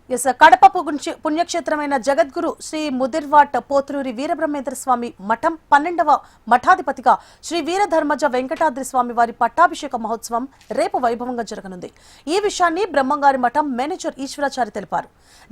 కడప పుణ్యక్షేత్రమైన జగద్గురు శ్రీ ముదిర్వాట్ పోతులూరి వీరబ్రహ్మేంద్ర స్వామి మఠం 12వ మఠాధిపతిగా శ్రీ వీరధర్మజ వెంకటాద్రి స్వామి వారి పట్టాభిషేక మహోత్సవం రేపు వైభవంగా జరగనుంది. ఈ విషయాన్ని బ్రహ్మంగారి మఠం మేనేజర్ ఈశ్వరాచారి తెలిపారు.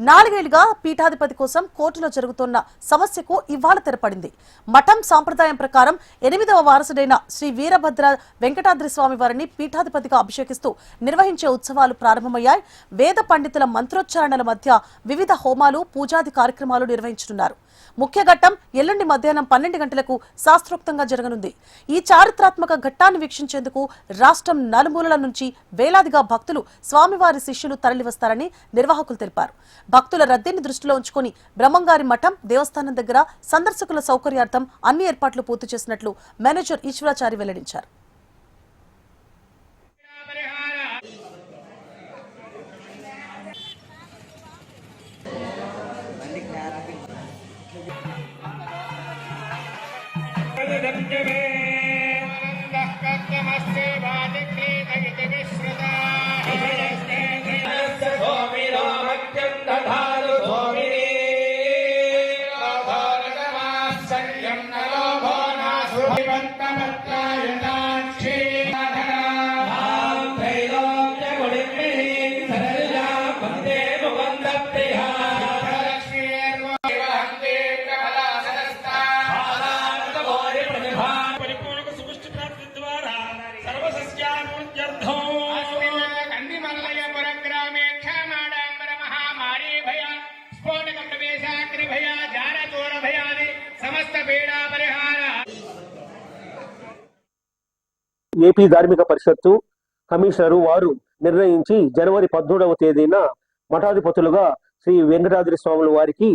4 ఏళ్లుగా పీఠాధిపతి కోసం కోర్టులో జరుగుతున్న సమస్యకు ఇవాళ తెరపడింది. మఠం సాంప్రదాయం ప్రకారం 8వ వారసుడైన శ్రీ వీరభద్ర వెంకటాద్రి స్వామి వారిని పీఠాధిపతిగా అభిషేకిస్తూ నిర్వహించే ఉత్సవాలు ప్రారంభమయ్యాయి. వేద పండితుల మంత్రోచ్చారణ మధ్య వివిధ హోమాలు పూజాది కార్యక్రమాలు నిర్వహించనున్నారు. ముఖ్య ఘట్టం ఎల్లుండి మధ్యాహ్నం 12 గంటలకు శాస్త్రోక్తంగా జరగనుంది. ఈ చారిత్రాత్మక ఘట్టాన్ని వీక్షించేందుకు రాష్ట్రం నలుమూలల నుంచి వేలాదిగా భక్తులు స్వామివారి శిష్యులు తరలివస్తారని నిర్వాహకులు తెలిపారు. భక్తుల రద్దీని దృష్టిలో ఉంచుకుని బ్రహ్మంగారి మఠం దేవస్థానం దగ్గర సందర్శకుల సౌకర్యార్థం అన్ని ఏర్పాట్లు పూర్తి చేసినట్లు మేనేజర్ ఈశ్వరాచారి వెల్లడించారు. ఏపీ ధార్మిక పరిషత్తు కమిషనరు వారు నిర్ణయించి జనవరి 13వ తేదీన మఠాధిపతులుగా శ్రీ వెంకటాద్రి స్వాముల వారికి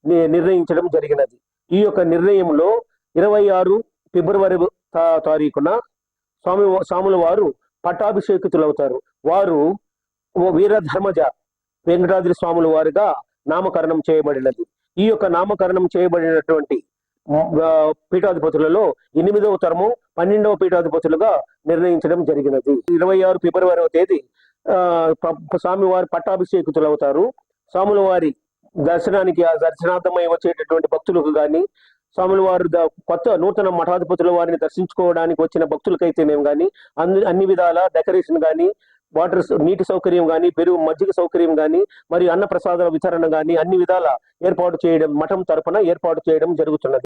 నిర్ణయించడం జరిగినది. ఈ యొక్క నిర్ణయంలో 26 ఫిబ్రవరి తారీఖున స్వాముల వారు పట్టాభిషేకితులవుతారు. వారు వీరధర్మజ వెంకటాద్రి స్వాముల వారిగా నామకరణం చేయబడినది. ఈ యొక్క నామకరణం చేయబడినటువంటి పీఠాధిపతులలో 8వ తరము 12వ పీఠాధిపతులుగా నిర్ణయించడం జరిగినది. 26 ఫిబ్రవరివ తేదీ స్వామివారి పట్టాభిషేకితులు అవుతారు. స్వాముల వారి దర్శనార్థమై వచ్చేటటువంటి భక్తులకు గాని, స్వాముల వారు కొత్త నూతన మఠాధిపతుల వారిని దర్శించుకోవడానికి వచ్చిన భక్తులకైతేనేం గాని అన్ని విధాల డెకరేషన్ గాని, నీటి సౌకర్యం గాని, పెరుగు మజ్జిగ సౌకర్యం గాని, మరియు అన్న ప్రసాదాల వితరణ గాని అన్ని విధాల ఏర్పాటు చేయడం మఠం తరపున ఏర్పాటు చేయడం జరుగుతున్నది.